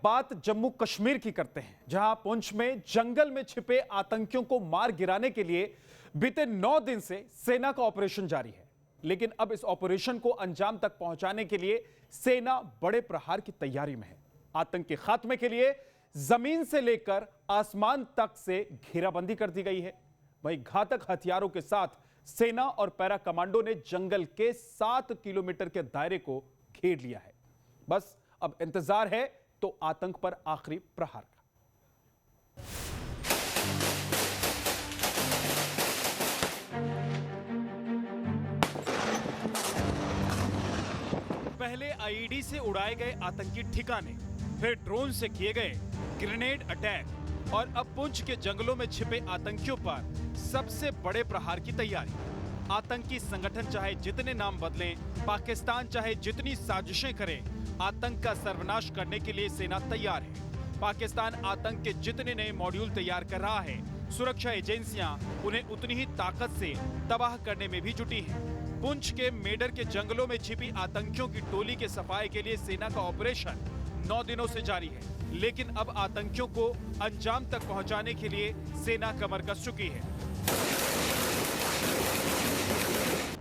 बात जम्मू कश्मीर की करते हैं, जहां पुंछ में जंगल में छिपे आतंकियों को मार गिराने के लिए बीते 9 दिन से सेना का ऑपरेशन जारी है। लेकिन अब इस ऑपरेशन को अंजाम तक पहुंचाने के लिए सेना बड़े प्रहार की तैयारी में है। आतंक के खात्मे के लिए जमीन से लेकर आसमान तक से घेराबंदी कर दी गई है। वहीं घातक हथियारों के साथ सेना और पैरा कमांडो ने जंगल के 7 किलोमीटर के दायरे को घेर लिया है। बस अब इंतजार है तो आतंक पर आखिरी प्रहार का। पहले आईईडी से उड़ाए गए आतंकी ठिकाने, फिर ड्रोन से किए गए ग्रेनेड अटैक और अब पुंछ के जंगलों में छिपे आतंकियों पर सबसे बड़े प्रहार की तैयारी। आतंकी संगठन चाहे जितने नाम बदलें, पाकिस्तान चाहे जितनी साजिशें करे, आतंक का सर्वनाश करने के लिए सेना तैयार है। पाकिस्तान आतंक के जितने नए मॉड्यूल तैयार कर रहा है, सुरक्षा एजेंसियां उन्हें उतनी ही ताकत से तबाह करने में भी जुटी हैं। पुंछ के मेडर के जंगलों में छिपी आतंकियों की टोली के सफाई के लिए सेना का ऑपरेशन 9 दिनों से जारी है, लेकिन अब आतंकियों को अंजाम तक पहुंचाने के लिए सेना कमर कस चुकी है।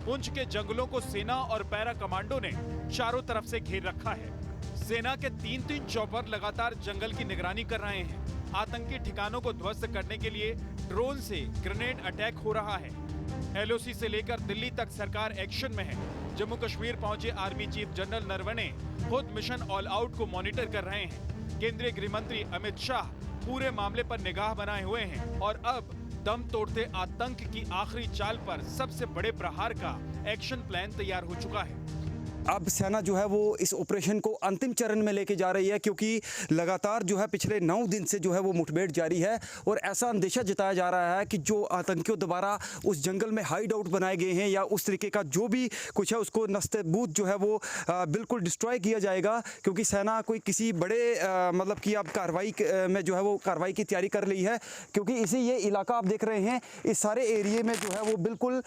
पुंछ के जंगलों को सेना और पैरा कमांडो ने चारों तरफ से घेर रखा है। सेना के 3-3 चॉपर लगातार जंगल की निगरानी कर रहे हैं। आतंकी ठिकानों को ध्वस्त करने के लिए ड्रोन से ग्रेनेड अटैक हो रहा है। एलओसी से लेकर दिल्ली तक सरकार एक्शन में है। जम्मू कश्मीर पहुंचे आर्मी चीफ जनरल नरवणे खुद मिशन ऑल आउट को मॉनिटर कर रहे हैं। केंद्रीय गृह मंत्री अमित शाह पूरे मामले पर निगाह बनाए हुए हैं और अब दम तोड़ते आतंक की आखिरी चाल पर सबसे बड़े प्रहार का एक्शन प्लान तैयार हो चुका है। अब सेना जो है वो इस ऑपरेशन को अंतिम चरण में लेके जा रही है, क्योंकि लगातार जो है पिछले 9 दिन से जो है वो मुठभेड़ जारी है और ऐसा अंदेशा जताया जा रहा है कि जो आतंकियों दोबारा उस जंगल में हाइड आउट बनाए गए हैं या उस तरीके का जो भी कुछ है उसको नस्तबूत जो है वो बिल्कुल डिस्ट्रॉय किया जाएगा, क्योंकि सेना कोई किसी बड़े मतलब कि अब कार्रवाई में जो है वो कार्रवाई की तैयारी कर रही है। क्योंकि इसी ये इलाका आप देख रहे हैं, इस सारे एरिए में जो है वो बिल्कुल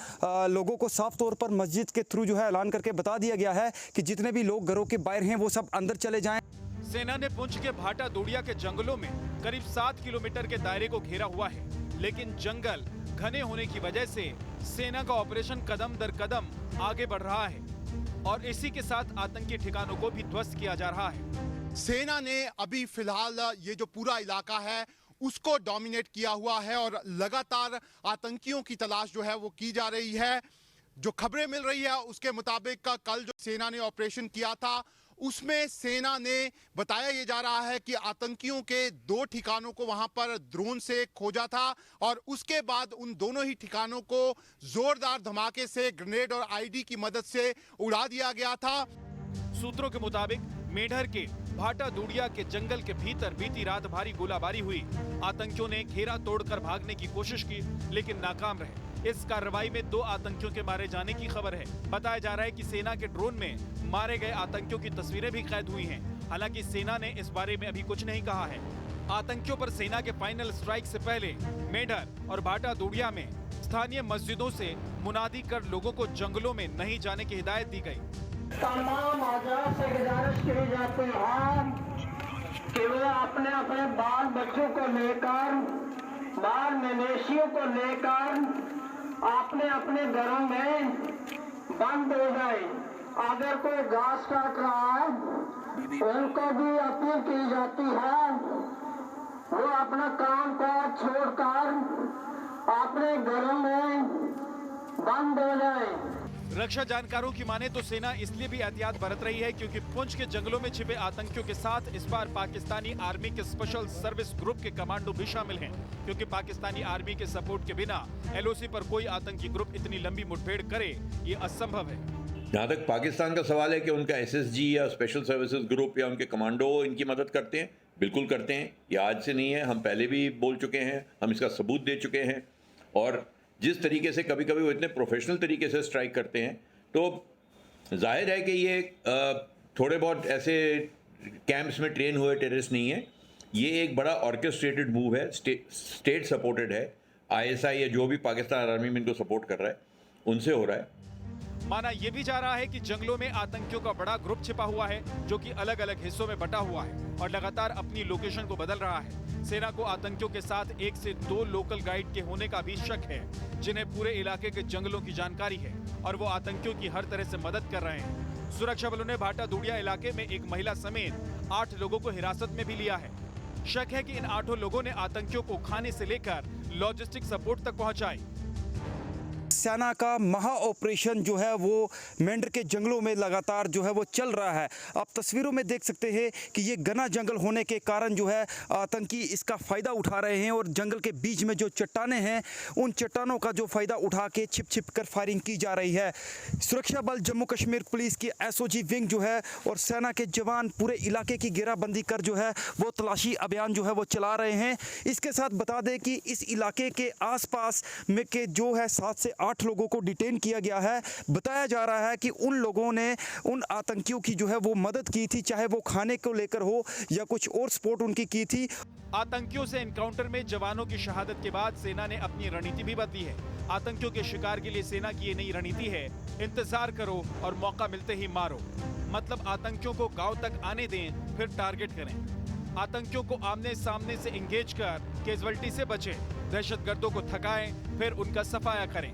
लोगों को साफ तौर पर मस्जिद के थ्रू जो है ऐलान करके बता दिया गया है कि जितने भी लोग घरों के बाहर हैं वो सब अंदर चले जाएं। सेना ने पुंछ के भाटा दूड़िया के जंगलों में करीब 7 किलोमीटर के दायरे को घेरा हुआ है, लेकिन जंगल घने होने की वजह से सेना का ऑपरेशन कदम दर कदम आगे बढ़ रहा है और इसी के साथ आतंकी ठिकानों को भी ध्वस्त किया जा रहा है। सेना ने अभी फिलहाल ये जो पूरा इलाका है उसको डोमिनेट किया हुआ है और लगातार आतंकियों की तलाश जो है वो की जा रही है। जो खबरें मिल रही है उसके मुताबिक कल जो सेना ने ऑपरेशन किया था उसमें सेना ने बताया ये जा रहा है कि आतंकियों के 2 ठिकानों को वहां पर ड्रोन से खोजा था और उसके बाद उन दोनों ही ठिकानों को जोरदार धमाके से ग्रेनेड और आईडी की मदद से उड़ा दिया गया था। सूत्रों के मुताबिक मेढर के भाटा दूड़िया के जंगल के भीतर बीती रात भारी गोलाबारी हुई। आतंकियों ने घेरा तोड़कर भागने की कोशिश की, लेकिन नाकाम रहे। इस कार्रवाई में 2 आतंकियों के मारे जाने की खबर है। बताया जा रहा है कि सेना के ड्रोन में मारे गए आतंकियों की तस्वीरें भी कैद हुई हैं। हालांकि सेना ने इस बारे में अभी कुछ नहीं कहा है। आतंकियों पर सेना के फाइनल स्ट्राइक से पहले मेढर और भाटा दूड़िया में स्थानीय मस्जिदों से मुनादी कर लोगों को जंगलों में नहीं जाने की हिदायत दी गई। तमाम आजाद से गुजारिश की जाती है कि वे अपने अपने बाल बच्चों को लेकर, बाल मवेशियों को लेकर अपने अपने घरों में बंद हो जाए। अगर कोई घास काट रहा है उनको भी अपील की जाती है वो अपना काम को छोड़कर अपने घरों में बंद हो जाए। रक्षा जानकारों की माने तो सेना इसलिए भी एहतियात बरत रही है क्योंकि पुंछ के जंगलों में छिपे आतंकियों के साथ इस बार पाकिस्तानी आर्मी के स्पेशल सर्विस ग्रुप के कमांडो भी शामिल हैं, क्योंकि पाकिस्तानी आर्मी के सपोर्ट के बिना एलओसी पर कोई आतंकी ग्रुप इतनी लंबी मुठभेड़ करे ये असंभव है। जहाँ तक पाकिस्तान का सवाल है कि उनका एसएसजी या स्पेशल सर्विसेज ग्रुप या उनके कमांडो इनकी मदद करते हैं, बिल्कुल करते हैं। ये आज से नहीं है, हम पहले भी बोल चुके हैं, हम इसका सबूत दे चुके हैं। और जिस तरीके से कभी कभी वो इतने प्रोफेशनल तरीके से स्ट्राइक करते हैं, तो जाहिर है कि ये थोड़े बहुत ऐसे कैंप्स में ट्रेन हुए टेररिस्ट नहीं है। ये एक बड़ा ऑर्केस्ट्रेटेड मूव है, स्टेट सपोर्टेड है। आईएसआई या जो भी पाकिस्तान आर्मी में इनको सपोर्ट कर रहा है उनसे हो रहा है। माना यह भी जा रहा है कि जंगलों में आतंकियों का बड़ा ग्रुप छिपा हुआ है जो कि अलग अलग हिस्सों में बटा हुआ है और लगातार अपनी लोकेशन को बदल रहा है। सेना को आतंकियों के साथ 1 से 2 लोकल गाइड के होने का भी शक है जिन्हें पूरे इलाके के जंगलों की जानकारी है और वो आतंकियों की हर तरह से मदद कर रहे हैं। सुरक्षा बलों ने भाटा दूड़िया इलाके में एक महिला समेत 8 लोगों को हिरासत में भी लिया है। शक है कि इन 8 लोगों ने आतंकियों को खाने से लेकर लॉजिस्टिक सपोर्ट तक पहुंचाई। सेना का महा ऑपरेशन जो है वो मेंढर के जंगलों में लगातार जो है वो चल रहा है। आप तस्वीरों में देख सकते हैं कि ये घना जंगल होने के कारण जो है आतंकी इसका फ़ायदा उठा रहे हैं और जंगल के बीच में जो चट्टानें हैं उन चट्टानों का जो फ़ायदा उठा के छिप छिप कर फायरिंग की जा रही है। सुरक्षा बल जम्मू कश्मीर पुलिस की SOG विंग जो है और सेना के जवान पूरे इलाके की घेराबंदी कर जो है वो तलाशी अभियान जो है वो चला रहे हैं। इसके साथ बता दें कि इस इलाके के आसपास में के जो है 7 से 8 लोगों को डिटेन किया गया है। बताया जा रहा है कि उन लोगों ने उन आतंकियों की जो है वो मदद की थी, चाहे वो खाने को लेकर हो या कुछ और सपोर्ट उनकी की थी। आतंकियों से एनकाउंटर में जवानों की शहादत के बाद सेना ने अपनी रणनीति भी बदली है। आतंकियों के शिकार के लिए सेना की ये नई रणनीति है, इंतजार करो और मौका मिलते ही मारो। मतलब आतंकियों को गांव तक आने दें फिर टारगेट करें। आतंकियों को आमने सामने से एंगेज कर कैजुअल्टी से बचें, दहशतगर्दों को थकाएं फिर उनका सफाया करें।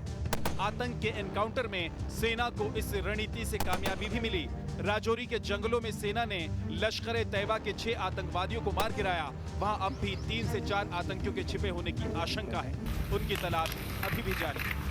आतंक के एनकाउंटर में सेना को इस रणनीति से कामयाबी भी मिली। राजौरी के जंगलों में सेना ने लश्कर तैयबा के 6 आतंकवादियों को मार गिराया। वहां अब भी 3 से 4 आतंकियों के छिपे होने की आशंका है। उनकी तलाश अभी भी जारी है।